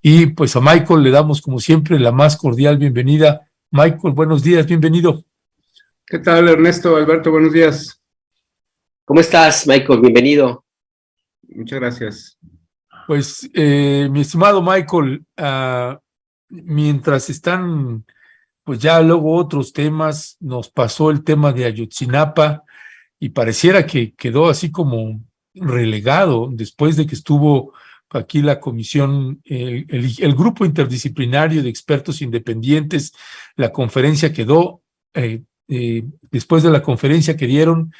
Y pues a Michael le damos como siempre la más cordial bienvenida. Michael, buenos días, bienvenido. ¿Qué tal, Ernesto? Alberto, buenos días. ¿Cómo estás, Michael? Bienvenido. Muchas gracias. Pues, mi estimado Michael, mientras están, pues ya luego otros temas, nos pasó el tema de Ayotzinapa y pareciera que quedó así como relegado después de que estuvo aquí la comisión, el grupo interdisciplinario de expertos independientes, la conferencia quedó, después de la conferencia que dieron,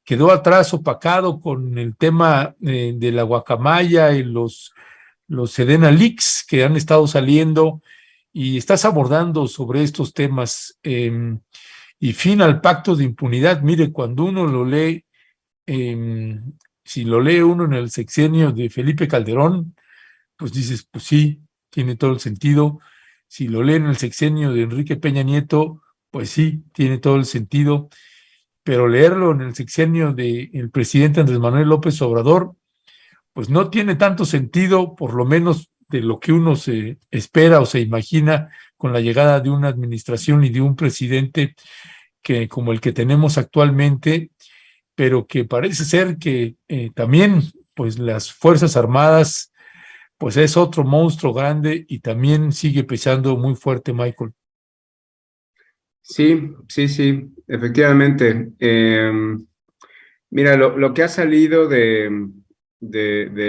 quedó atrás opacado con el tema de la guacamaya y los Sedena Leaks que han estado saliendo, y estás abordando sobre estos temas, y fin al pacto de impunidad. Mire, cuando uno lo lee, si lo lee uno en el sexenio de Felipe Calderón, pues dices, pues sí, tiene todo el sentido. Si lo lee en el sexenio de Enrique Peña Nieto, pues sí, tiene todo el sentido. Pero leerlo en el sexenio del presidente Andrés Manuel López Obrador, pues no tiene tanto sentido, por lo menos de lo que uno se espera o se imagina con la llegada de una administración y de un presidente que como el que tenemos actualmente, pero que parece ser que también pues las Fuerzas Armadas pues es otro monstruo grande y también sigue pesando muy fuerte, Michael. Sí, efectivamente. Mira, lo que ha salido del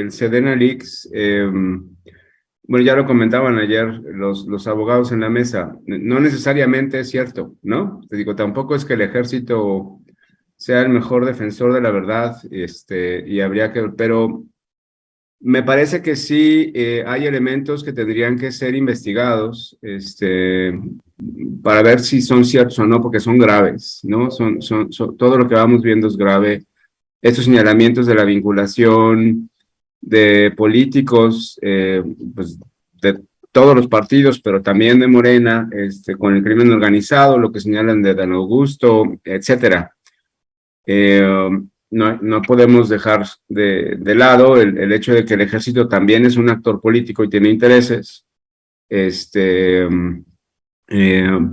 Sedena Leaks, bueno, ya lo comentaban ayer los abogados en la mesa, no necesariamente es cierto, ¿no? Te digo, tampoco es que el ejército sea el mejor defensor de la verdad, y habría que, pero me parece que sí hay elementos que tendrían que ser investigados, para ver si son ciertos o no, porque son graves, ¿no? Todo lo que vamos viendo es grave. Estos señalamientos de la vinculación de políticos, pues de todos los partidos, pero también de Morena, con el crimen organizado, lo que señalan de Dan Augusto, etcétera. No podemos dejar de lado el hecho de que el ejército también es un actor político y tiene intereses,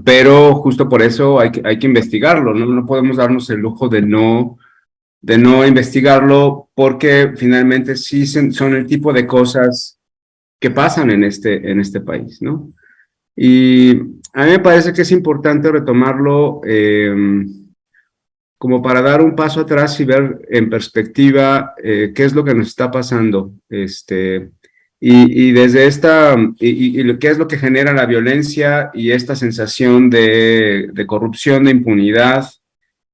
pero justo por eso hay que investigarlo, ¿no? No podemos darnos el lujo de no investigarlo, porque finalmente sí son el tipo de cosas que pasan en este país, ¿no? Y a mí me parece que es importante retomarlo, como para dar un paso atrás y ver en perspectiva qué es lo que nos está pasando, y desde y qué es lo que genera la violencia y esta sensación de corrupción, de impunidad,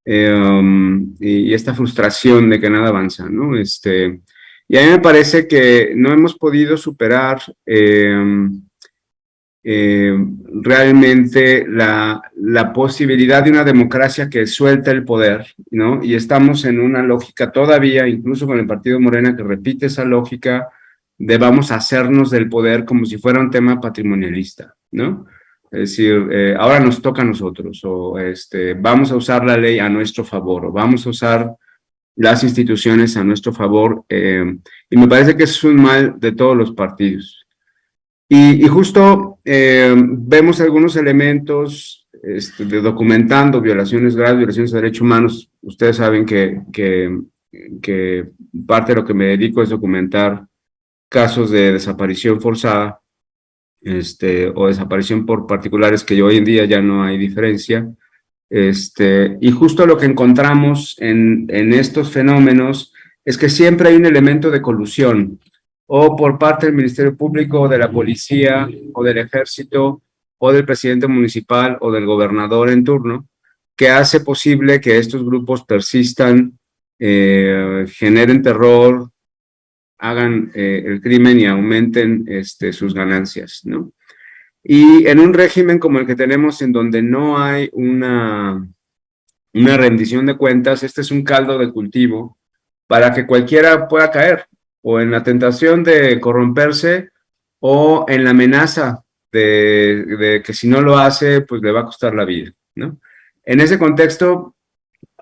y esta frustración de que nada avanza, ¿no? Y a mí me parece que no hemos podido superar realmente la posibilidad de una democracia que suelta el poder, ¿no? Y estamos en una lógica todavía, incluso con el partido Morena, que repite esa lógica de vamos a hacernos del poder como si fuera un tema patrimonialista, ¿no? Es decir, ahora nos toca a nosotros, o vamos a usar la ley a nuestro favor, o vamos a usar las instituciones a nuestro favor, y me parece que es un mal de todos los partidos. Y justo vemos algunos elementos de documentando violaciones graves, violaciones de derechos humanos. Ustedes saben que parte de lo que me dedico es documentar casos de desaparición forzada, o desaparición por particulares, que hoy en día ya no hay diferencia. Y justo lo que encontramos en estos fenómenos es que siempre hay un elemento de colusión, o por parte del Ministerio Público, o de la policía, o del ejército, o del presidente municipal, o del gobernador en turno, que hace posible que estos grupos persistan, generen terror, hagan el crimen y aumenten sus ganancias, ¿no? Y en un régimen como el que tenemos, en donde no hay una rendición de cuentas, este es un caldo de cultivo para que cualquiera pueda caer, o en la tentación de corromperse, o en la amenaza de que si no lo hace, pues le va a costar la vida, ¿no? En ese contexto,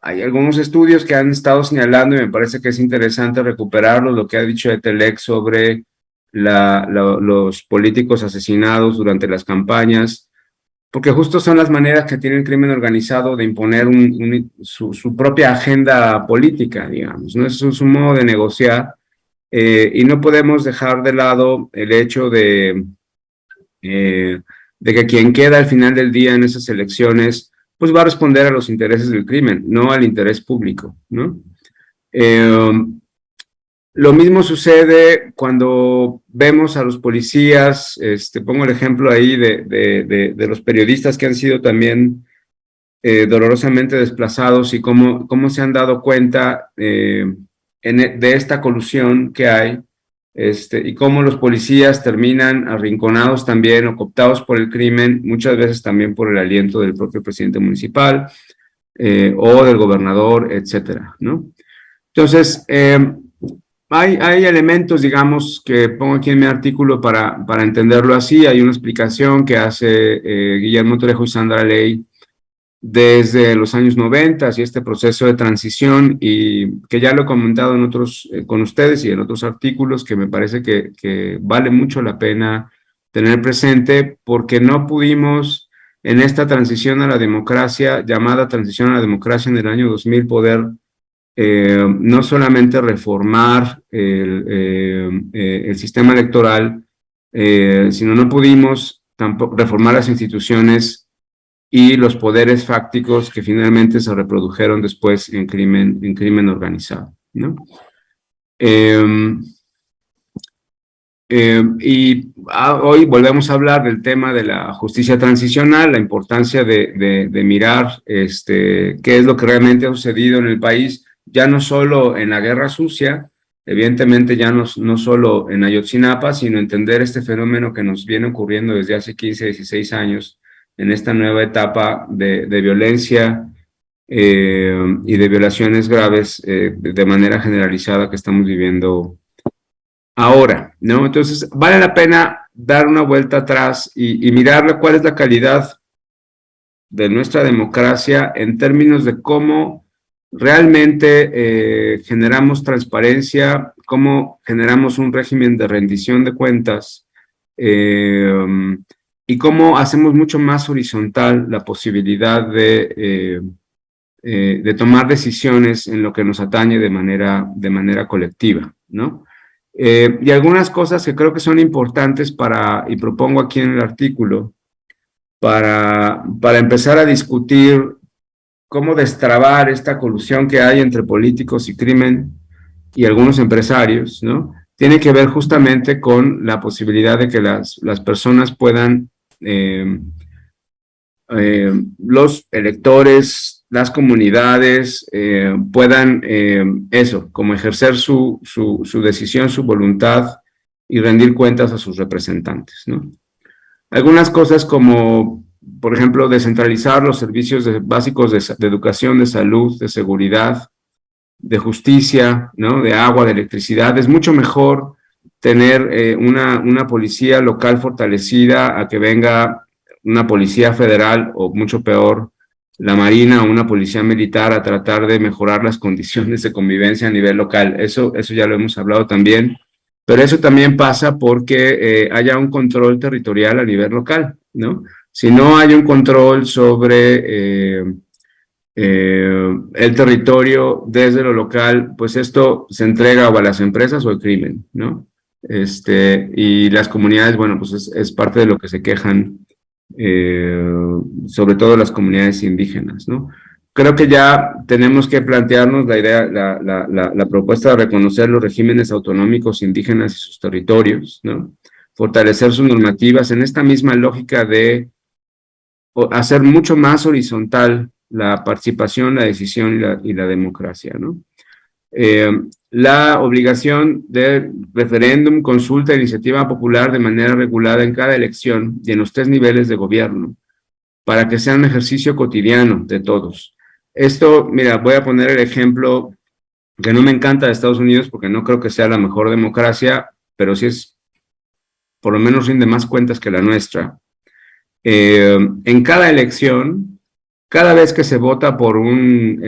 hay algunos estudios que han estado señalando, y me parece que es interesante recuperarlo, lo que ha dicho Etelec sobre los políticos asesinados durante las campañas, porque justo son las maneras que tiene el crimen organizado de imponer su propia agenda política, digamos, ¿no? Es su modo de negociar, y no podemos dejar de lado el hecho de que quien queda al final del día en esas elecciones, pues va a responder a los intereses del crimen, no al interés público, ¿no? Lo mismo sucede cuando vemos a los policías, pongo el ejemplo ahí de los periodistas que han sido también dolorosamente desplazados y cómo se han dado cuenta de esta colusión que hay, y cómo los policías terminan arrinconados también o cooptados por el crimen, muchas veces también por el aliento del propio presidente municipal o del gobernador, etcétera, ¿no? Entonces, hay elementos, digamos, que pongo aquí en mi artículo para entenderlo así. Hay una explicación que hace Guillermo Trejo y Sandra Ley desde los años 90 y este proceso de transición, y que ya lo he comentado en otros, con ustedes y en otros artículos, que me parece que vale mucho la pena tener presente, porque no pudimos en esta transición a la democracia, llamada transición a la democracia en el año 2000, poder no solamente reformar el sistema electoral, sino no pudimos tampoco reformar las instituciones y los poderes fácticos que finalmente se reprodujeron después en crimen organizado, ¿no? Hoy volvemos a hablar del tema de la justicia transicional, la importancia de mirar qué es lo que realmente ha sucedido en el país, ya no solo en la guerra sucia, evidentemente ya no solo en Ayotzinapa, sino entender este fenómeno que nos viene ocurriendo desde hace 15, 16 años, en esta nueva etapa de violencia y de violaciones graves de manera generalizada que estamos viviendo ahora, ¿no? Entonces, vale la pena dar una vuelta atrás y mirar cuál es la calidad de nuestra democracia en términos de cómo realmente generamos transparencia, cómo generamos un régimen de rendición de cuentas, y cómo hacemos mucho más horizontal la posibilidad de tomar decisiones en lo que nos atañe de manera colectiva, ¿no? Y algunas cosas que creo que son importantes y propongo aquí en el artículo, para empezar a discutir cómo destrabar esta colusión que hay entre políticos y crimen y algunos empresarios, ¿no? Tiene que ver justamente con la posibilidad de que las personas puedan, los electores, las comunidades, puedan como ejercer su decisión, su voluntad y rendir cuentas a sus representantes, ¿no? Algunas cosas como, por ejemplo, descentralizar los servicios básicos de educación, de salud, de seguridad, de justicia, ¿no? De agua, de electricidad. Es mucho mejor tener una policía local fortalecida a que venga una policía federal, o mucho peor, la Marina o una policía militar a tratar de mejorar las condiciones de convivencia a nivel local. Eso ya lo hemos hablado también, pero eso también pasa porque haya un control territorial a nivel local, ¿no? Si no hay un control sobre el territorio desde lo local, pues esto se entrega o a las empresas o al crimen, ¿no? Y las comunidades, bueno, pues es parte de lo que se quejan, sobre todo las comunidades indígenas, ¿no? Creo que ya tenemos que plantearnos la idea, la propuesta de reconocer los regímenes autonómicos indígenas y sus territorios, ¿no? Fortalecer sus normativas en esta misma lógica de hacer mucho más horizontal la participación, la decisión y la democracia, ¿no? La obligación de referéndum, consulta e iniciativa popular de manera regulada en cada elección y en los 3 niveles de gobierno, para que sea un ejercicio cotidiano de todos. Esto, mira, voy a poner el ejemplo que no me encanta de Estados Unidos, porque no creo que sea la mejor democracia, pero sí por lo menos rinde más cuentas que la nuestra. En cada elección, cada vez que se vota por un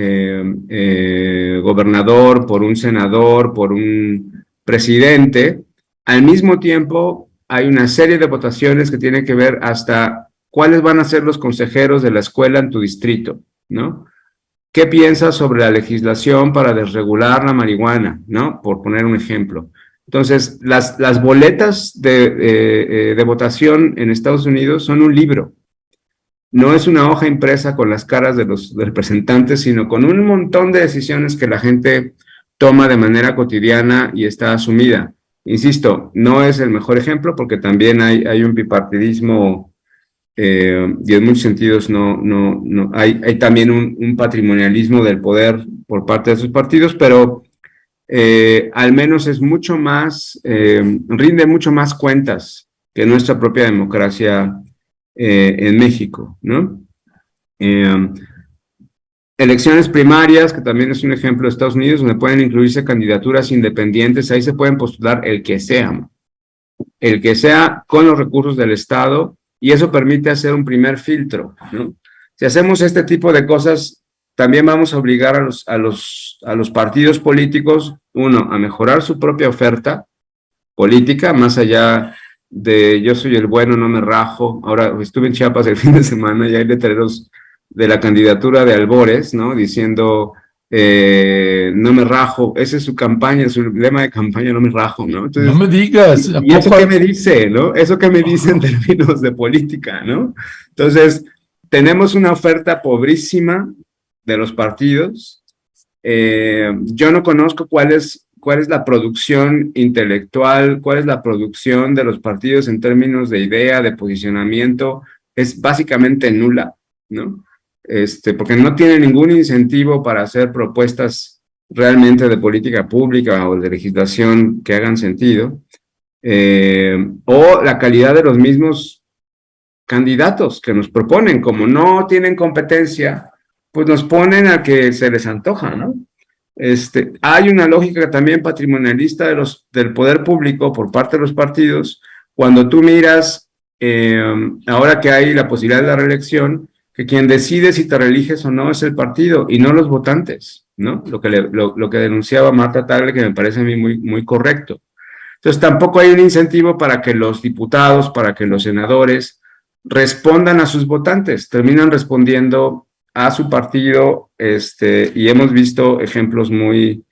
gobernador, por un senador, por un presidente, al mismo tiempo hay una serie de votaciones que tienen que ver hasta cuáles van a ser los consejeros de la escuela en tu distrito, ¿no? ¿Qué piensas sobre la legislación para desregular la marihuana, ¿no? Por poner un ejemplo. Entonces, las boletas de votación en Estados Unidos son un libro. No es una hoja impresa con las caras de los representantes, sino con un montón de decisiones que la gente toma de manera cotidiana y está asumida. Insisto, no es el mejor ejemplo porque también hay un bipartidismo y en muchos sentidos hay también un patrimonialismo del poder por parte de sus partidos, pero al menos es mucho más, rinde mucho más cuentas que nuestra propia democracia en México, ¿no? Elecciones primarias, que también es un ejemplo de Estados Unidos, donde pueden incluirse candidaturas independientes, ahí se pueden postular el que sea con los recursos del Estado, y eso permite hacer un primer filtro, ¿no? Si hacemos este tipo de cosas, también vamos a obligar a los partidos políticos, uno, a mejorar su propia oferta política, más allá de yo soy el bueno, no me rajo. Ahora estuve en Chiapas el fin de semana y hay letreros de la candidatura de Albores, ¿no? Diciendo no me rajo. Esa es su campaña, su lema de campaña, no me rajo, ¿no? Entonces, No me digas. ¿y eso qué me dice, no? Eso qué me dice en términos de política, ¿no? Entonces, tenemos una oferta pobrísima de los partidos. Yo no conozco cuál es la producción intelectual, cuál es la producción de los partidos en términos de idea, de posicionamiento, es básicamente nula, ¿no? Porque no tiene ningún incentivo para hacer propuestas realmente de política pública o de legislación que hagan sentido, o la calidad de los mismos candidatos que nos proponen, como no tienen competencia, pues nos ponen a que se les antoja, ¿no? Hay una lógica también patrimonialista del poder público por parte de los partidos. Cuando tú miras, ahora que hay la posibilidad de la reelección, que quien decide si te reeliges o no es el partido y no los votantes, ¿no? Lo que denunciaba Marta Tagle, que me parece a mí muy, muy correcto. Entonces tampoco hay un incentivo para que los diputados, para que los senadores respondan a sus votantes, terminan respondiendo a su partido, y hemos visto ejemplos muy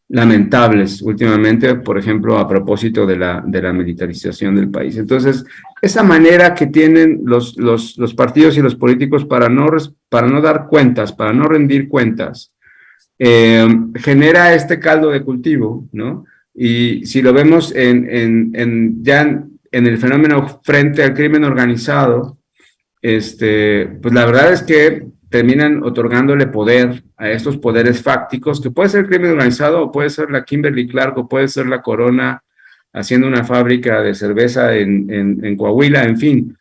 lamentables últimamente, por ejemplo, a propósito de la militarización del país. Entonces, esa manera que tienen los partidos y los políticos para no dar cuentas, para no rendir cuentas, genera este caldo de cultivo, ¿no? Y si lo vemos ya en el fenómeno frente al crimen organizado, pues la verdad es que terminan otorgándole poder a estos poderes fácticos, que puede ser el crimen organizado, o puede ser la Kimberly Clark, o puede ser la Corona haciendo una fábrica de cerveza en Coahuila, en fin,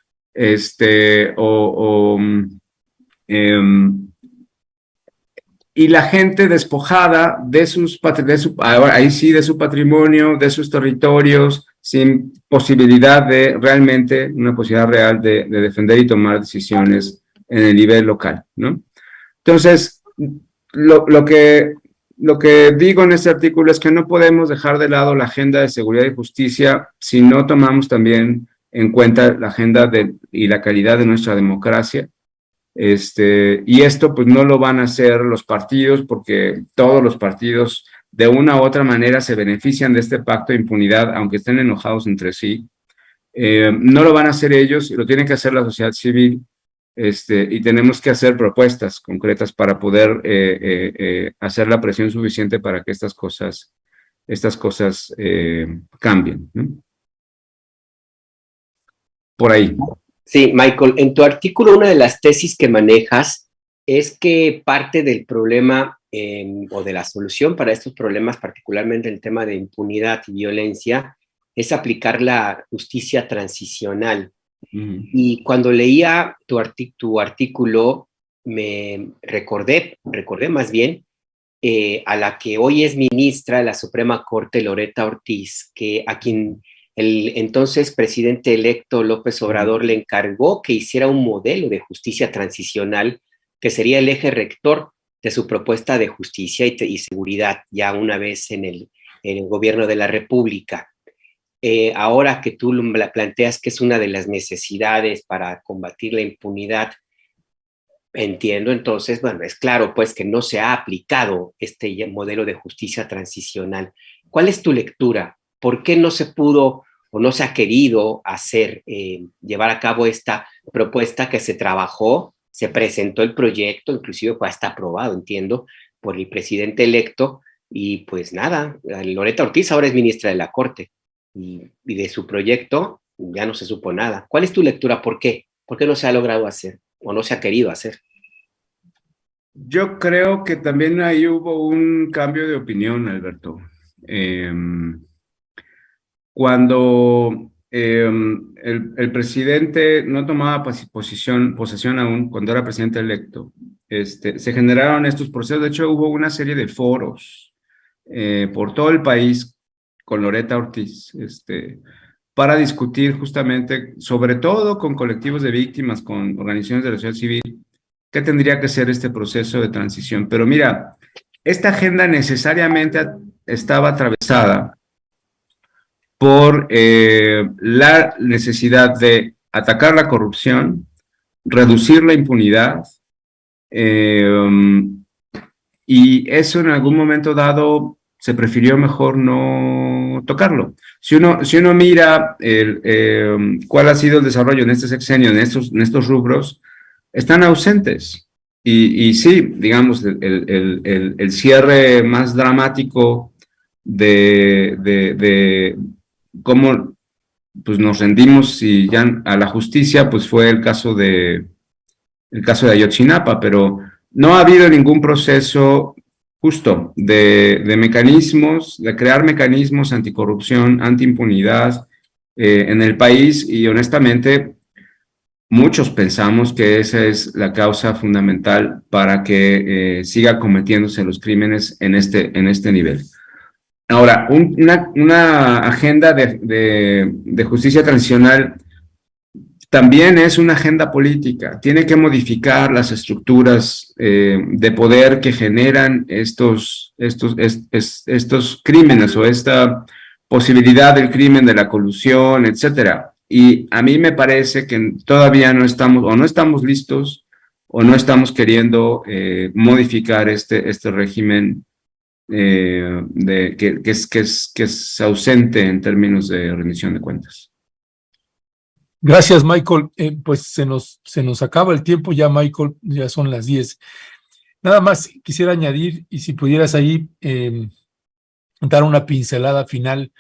y la gente despojada de su patrimonio, de sus territorios, sin posibilidad de realmente, una posibilidad real de defender y tomar decisiones en el nivel local, ¿no? Entonces, lo que digo en este artículo es que no podemos dejar de lado la agenda de seguridad y justicia si no tomamos también en cuenta la agenda y la calidad de nuestra democracia. Y esto pues no lo van a hacer los partidos, porque todos los partidos de una u otra manera se benefician de este pacto de impunidad, aunque estén enojados entre sí. No lo van a hacer ellos, lo tiene que hacer la sociedad civil, y tenemos que hacer propuestas concretas para poder hacer la presión suficiente para que estas cosas cambien, ¿no? Por ahí. Sí, Michael, en tu artículo una de las tesis que manejas es que parte del problema o de la solución para estos problemas, particularmente el tema de impunidad y violencia, es aplicar la justicia transicional. Y cuando leía tu artículo, me recordé más bien a la que hoy es ministra de la Suprema Corte, Loretta Ortiz, a quien el entonces presidente electo López Obrador le encargó que hiciera un modelo de justicia transicional que sería el eje rector de su propuesta de justicia y seguridad ya una vez en el gobierno de la República. ahora que tú la planteas que es una de las necesidades para combatir la impunidad, entiendo entonces, bueno, es claro pues que no se ha aplicado este modelo de justicia transicional. ¿Cuál es tu lectura? ¿Por qué no se pudo o no se ha querido hacer, llevar a cabo esta propuesta que se trabajó, se presentó el proyecto, inclusive fue hasta aprobado, entiendo, por el presidente electo, y pues nada, Loretta Ortiz ahora es ministra de la Corte, y de su proyecto ya no se supo nada. ¿Cuál es tu lectura? ¿Por qué? ¿Por qué no se ha logrado hacer o no se ha querido hacer? Yo creo que también ahí hubo un cambio de opinión, Alberto. Cuando el presidente no tomaba posesión aún, cuando era presidente electo, se generaron estos procesos. De hecho, hubo una serie de foros por todo el país con Loretta Ortiz, para discutir justamente, sobre todo con colectivos de víctimas, con organizaciones de la sociedad civil, qué tendría que ser este proceso de transición. Pero mira, esta agenda necesariamente estaba atravesada por la necesidad de atacar la corrupción, reducir la impunidad, y eso en algún momento dado se prefirió mejor no tocarlo. Si uno mira cuál ha sido el desarrollo en este sexenio, en estos rubros, están ausentes. Y sí, digamos, el cierre más dramático de cómo pues, nos rendimos y ya a la justicia, pues fue el caso de Ayotzinapa, pero no ha habido ningún proceso justo de mecanismos, de crear mecanismos anticorrupción, antiimpunidad en el país, y honestamente muchos pensamos que esa es la causa fundamental para que siga cometiéndose los crímenes en este nivel. Ahora, una agenda de justicia transicional también es una agenda política. Tiene que modificar las estructuras de poder que generan estos crímenes, o esta posibilidad del crimen, de la colusión, etcétera. Y a mí me parece que todavía no estamos listos, o no estamos queriendo modificar este régimen que es ausente en términos de rendición de cuentas. Gracias, Michael. Pues se nos acaba el tiempo ya, Michael, ya son las 10. Nada más quisiera añadir, y si pudieras ahí dar una pincelada final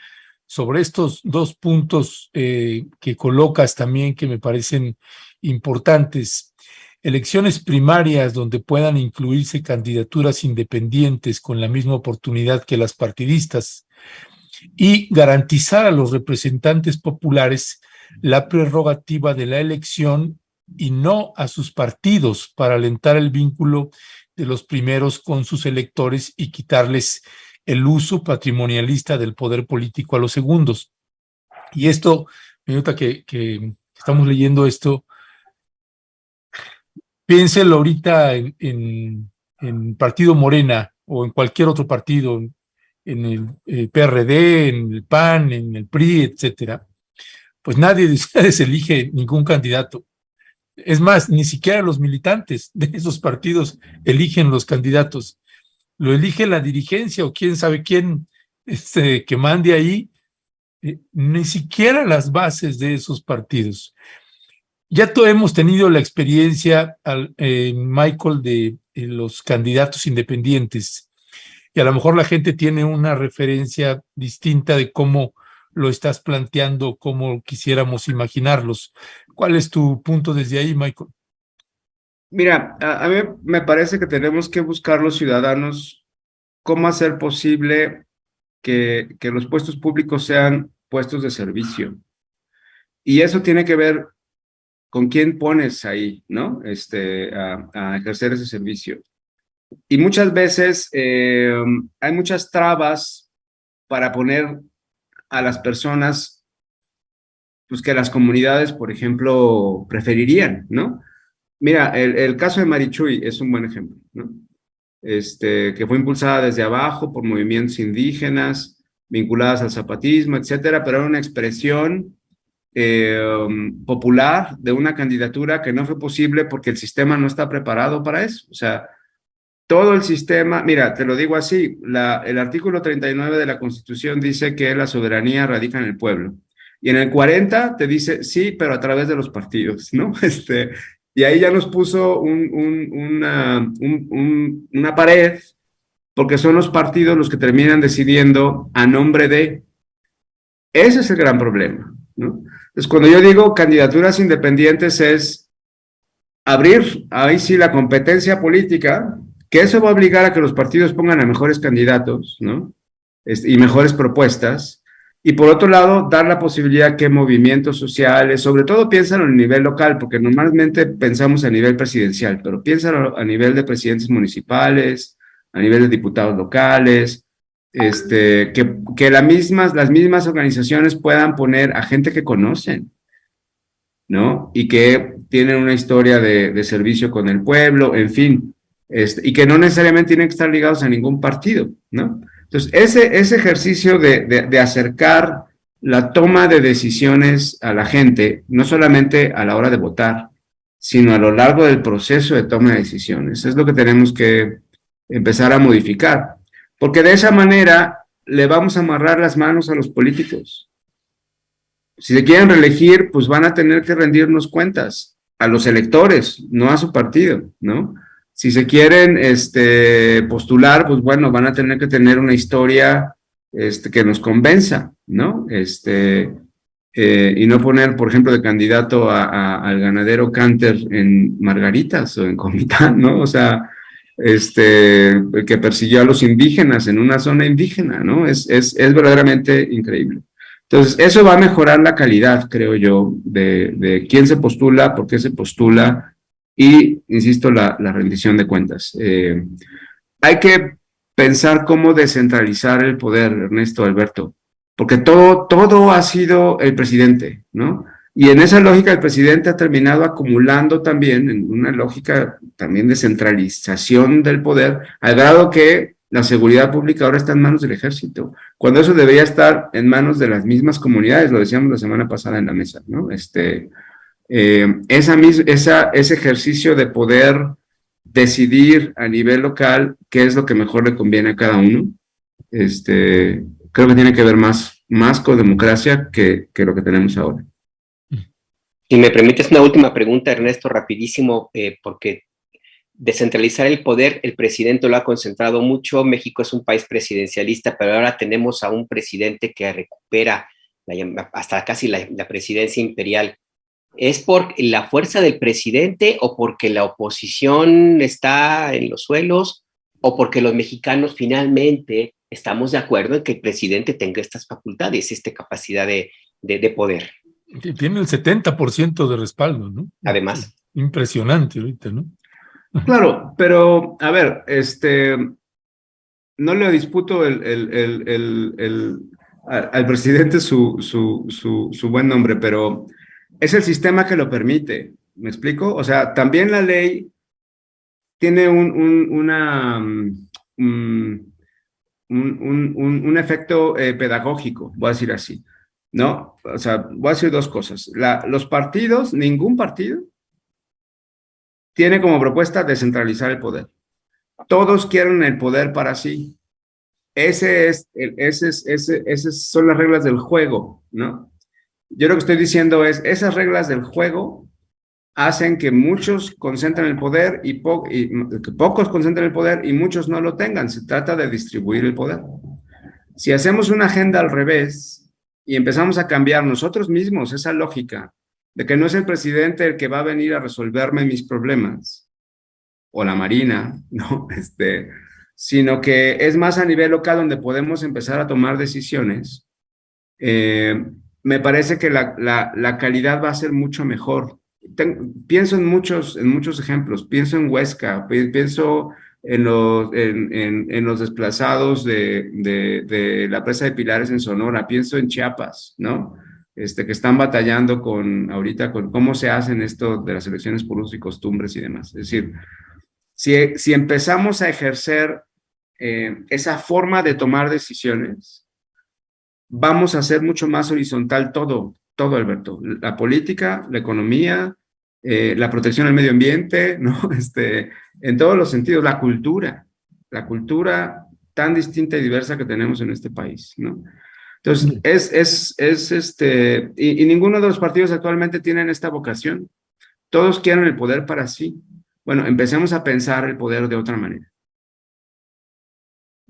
sobre estos dos puntos que colocas también, que me parecen importantes. Elecciones primarias donde puedan incluirse candidaturas independientes con la misma oportunidad que las partidistas, y garantizar a los representantes populares la prerrogativa de la elección y no a sus partidos, para alentar el vínculo de los primeros con sus electores y quitarles el uso patrimonialista del poder político a los segundos. Y esto, minuta que estamos leyendo esto, piénselo ahorita en Partido Morena o en cualquier otro partido, en el PRD, en el PAN, en el PRI, etcétera. Pues nadie de ustedes elige ningún candidato. Es más, ni siquiera los militantes de esos partidos eligen los candidatos. Lo elige la dirigencia o quién sabe quién que mande ahí, ni siquiera las bases de esos partidos. Ya todos hemos tenido la experiencia, Michael, de los candidatos independientes, y a lo mejor la gente tiene una referencia distinta de cómo lo estás planteando, cómo quisiéramos imaginarlos. ¿Cuál es tu punto desde ahí, Michael? Mira, a mí me parece que tenemos que buscar los ciudadanos cómo hacer posible que los puestos públicos sean puestos de servicio. Y eso tiene que ver con quién pones ahí, ¿no? A ejercer ese servicio. Y muchas veces hay muchas trabas para poner a las personas, pues que las comunidades, por ejemplo, preferirían, ¿no? Mira, el caso de Marichuy es un buen ejemplo, ¿no? Que fue impulsada desde abajo por movimientos indígenas, vinculadas al zapatismo, etcétera, pero era una expresión popular de una candidatura que no fue posible porque el sistema no está preparado para eso. O sea, todo el sistema, mira, te lo digo así, el artículo 39 de la Constitución dice que la soberanía radica en el pueblo. Y en el 40 te dice, sí, pero a través de los partidos, ¿no? Y ahí ya nos puso una pared, porque son los partidos los que terminan decidiendo a nombre de. Ese es el gran problema, ¿no? Entonces, cuando yo digo candidaturas independientes es abrir ahí sí la competencia política, que eso va a obligar a que los partidos pongan a mejores candidatos, ¿no? Y mejores propuestas. Y por otro lado, dar la posibilidad que movimientos sociales, sobre todo piénsalo a nivel local, porque normalmente pensamos a nivel presidencial, pero piénsalo a nivel de presidentes municipales, a nivel de diputados locales, que las mismas organizaciones puedan poner a gente que conocen, ¿no? Y que tienen una historia de servicio con el pueblo, en fin, y que no necesariamente tienen que estar ligados a ningún partido, ¿no? Entonces, ese ejercicio de acercar la toma de decisiones a la gente, no solamente a la hora de votar, sino a lo largo del proceso de toma de decisiones, es lo que tenemos que empezar a modificar, porque de esa manera le vamos a amarrar las manos a los políticos. Si se quieren reelegir, pues van a tener que rendirnos cuentas a los electores, no a su partido, ¿no? Si se quieren postular, pues bueno, van a tener que tener una historia que nos convenza, ¿no? Y no poner, por ejemplo, de candidato al ganadero Canter en Margaritas o en Comitán, ¿no? O sea, que persiguió a los indígenas en una zona indígena, ¿no? Es verdaderamente increíble. Entonces, eso va a mejorar la calidad, creo yo, de quién se postula, por qué se postula, y, insisto, la rendición de cuentas. Hay que pensar cómo descentralizar el poder, Ernesto, Alberto, porque todo ha sido el presidente, ¿no? Y en esa lógica el presidente ha terminado acumulando también, en una lógica también de centralización del poder, al grado que la seguridad pública ahora está en manos del ejército, cuando eso debería estar en manos de las mismas comunidades, lo decíamos la semana pasada en la mesa, ¿no? Ese ejercicio de poder decidir a nivel local qué es lo que mejor le conviene a cada uno, creo que tiene que ver más con democracia que lo que tenemos ahora. Si me permites una última pregunta, Ernesto, rapidísimo, porque descentralizar el poder, el presidente lo ha concentrado mucho. México es un país presidencialista, pero ahora tenemos a un presidente que recupera hasta casi la presidencia imperial. ¿Es por la fuerza del presidente o porque la oposición está en los suelos o porque los mexicanos finalmente estamos de acuerdo en que el presidente tenga estas facultades, esta capacidad de poder? Tiene el 70% de respaldo, ¿no? Además. Impresionante ahorita, ¿no? Claro, pero, a ver, no le disputo al presidente su buen nombre, pero es el sistema que lo permite, ¿me explico? O sea, también la ley tiene un efecto pedagógico, voy a decir así, ¿no? O sea, voy a decir dos cosas. Los partidos, ningún partido tiene como propuesta descentralizar el poder. Todos quieren el poder para sí. Esas son las reglas del juego, ¿no? Yo lo que estoy diciendo es, esas reglas del juego hacen que muchos concentren el poder y que pocos concentren el poder y muchos no lo tengan. Se trata de distribuir el poder. Si hacemos una agenda al revés y empezamos a cambiar nosotros mismos esa lógica de que no es el presidente el que va a venir a resolverme mis problemas, o la Marina, ¿no? Sino que es más a nivel local donde podemos empezar a tomar decisiones, me parece que la calidad va a ser mucho mejor. Pienso en muchos ejemplos, pienso en Huesca, pienso en los desplazados de la presa de Pilares en Sonora, pienso en Chiapas, ¿no? Que están batallando ahorita con cómo se hacen esto de las elecciones por usos y costumbres y demás. Es decir, si empezamos a ejercer esa forma de tomar decisiones, vamos a hacer mucho más horizontal todo, Alberto. La política, la economía, la protección al medio ambiente, ¿no? En todos los sentidos, la cultura tan distinta y diversa que tenemos en este país, ¿no? Entonces, y ninguno de los partidos actualmente tienen esta vocación. Todos quieren el poder para sí. Bueno, empecemos a pensar el poder de otra manera.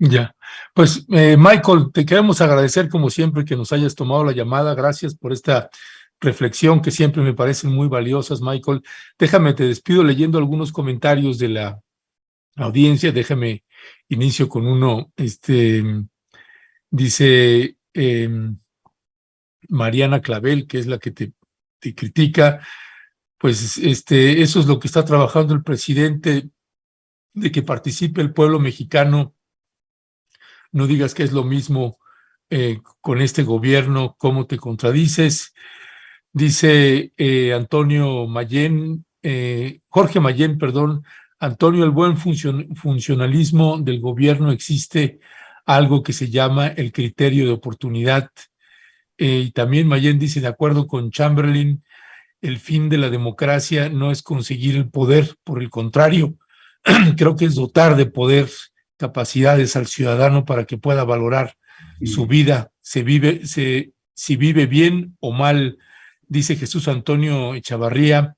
Ya, pues Michael, te queremos agradecer como siempre que nos hayas tomado la llamada. Gracias por esta reflexión que siempre me parecen muy valiosas, Michael. Déjame, te despido leyendo algunos comentarios de la audiencia. Déjame, inicio con uno. Dice Mariana Clavel, que es la que te critica, pues eso es lo que está trabajando el presidente, de que participe el pueblo mexicano. No digas que es lo mismo con este gobierno, cómo te contradices. Dice Antonio Mayén, Jorge Mayén, perdón, Antonio, el buen funcionalismo del gobierno existe algo que se llama el criterio de oportunidad. Y también Mayén dice, de acuerdo con Chamberlain, el fin de la democracia no es conseguir el poder, por el contrario, creo que es dotar de poder, capacidades al ciudadano para que pueda valorar su vida, si vive bien o mal, dice Jesús Antonio Echavarría.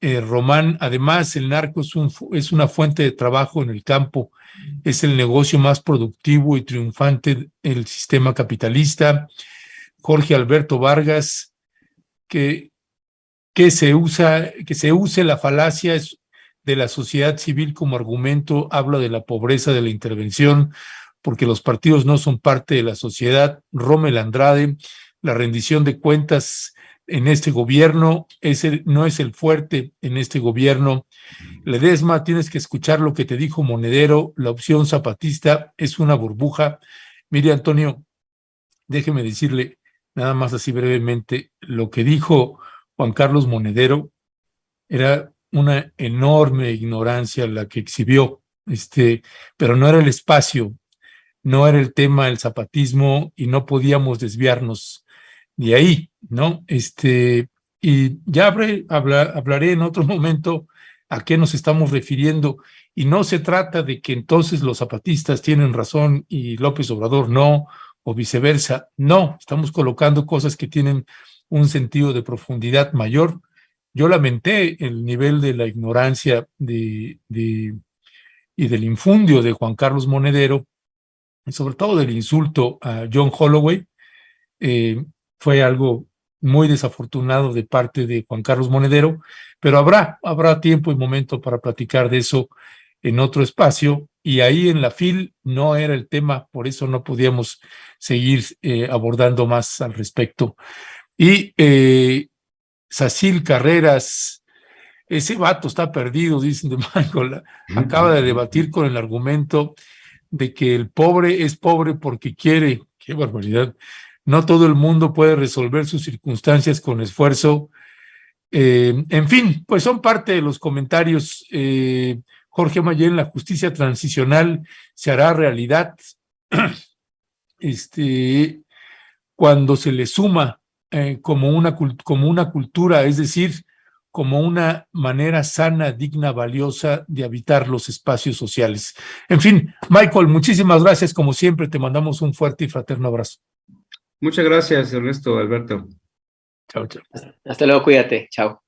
Román, además, el narco es una fuente de trabajo en el campo, es el negocio más productivo y triunfante del sistema capitalista. Jorge Alberto Vargas, que se use la falacia de la sociedad civil como argumento, habla de la pobreza de la intervención, porque los partidos no son parte de la sociedad. Rommel Andrade, la rendición de cuentas en este gobierno no es el fuerte en este gobierno. Ledesma, tienes que escuchar lo que te dijo Monedero, la opción zapatista es una burbuja. Mire, Antonio, déjeme decirle nada más así brevemente, lo que dijo Juan Carlos Monedero era una enorme ignorancia la que exhibió, pero no era el espacio, no era el tema del zapatismo y no podíamos desviarnos de ahí, ¿no? Y ya hablaré en otro momento a qué nos estamos refiriendo, y no se trata de que entonces los zapatistas tienen razón y López Obrador no, o viceversa, no, estamos colocando cosas que tienen un sentido de profundidad mayor. Yo lamenté el nivel de la ignorancia y del infundio de Juan Carlos Monedero, y sobre todo del insulto a John Holloway. Fue algo muy desafortunado de parte de Juan Carlos Monedero, pero habrá tiempo y momento para platicar de eso en otro espacio, y ahí en la FIL no era el tema, por eso no podíamos seguir abordando más al respecto. Y Sacil Carreras, ese vato está perdido, dicen de Michael, acaba de debatir con el argumento de que el pobre es pobre porque quiere. ¡Qué barbaridad! No todo el mundo puede resolver sus circunstancias con esfuerzo. En fin, pues son parte de los comentarios. Jorge Mayén, la justicia transicional se hará realidad cuando se le suma como una cultura, es decir, como una manera sana, digna, valiosa de habitar los espacios sociales. En fin, Michael, muchísimas gracias. Como siempre, te mandamos un fuerte y fraterno abrazo. Muchas gracias, Ernesto, Alberto. Chao, chao. Hasta luego, cuídate. Chao.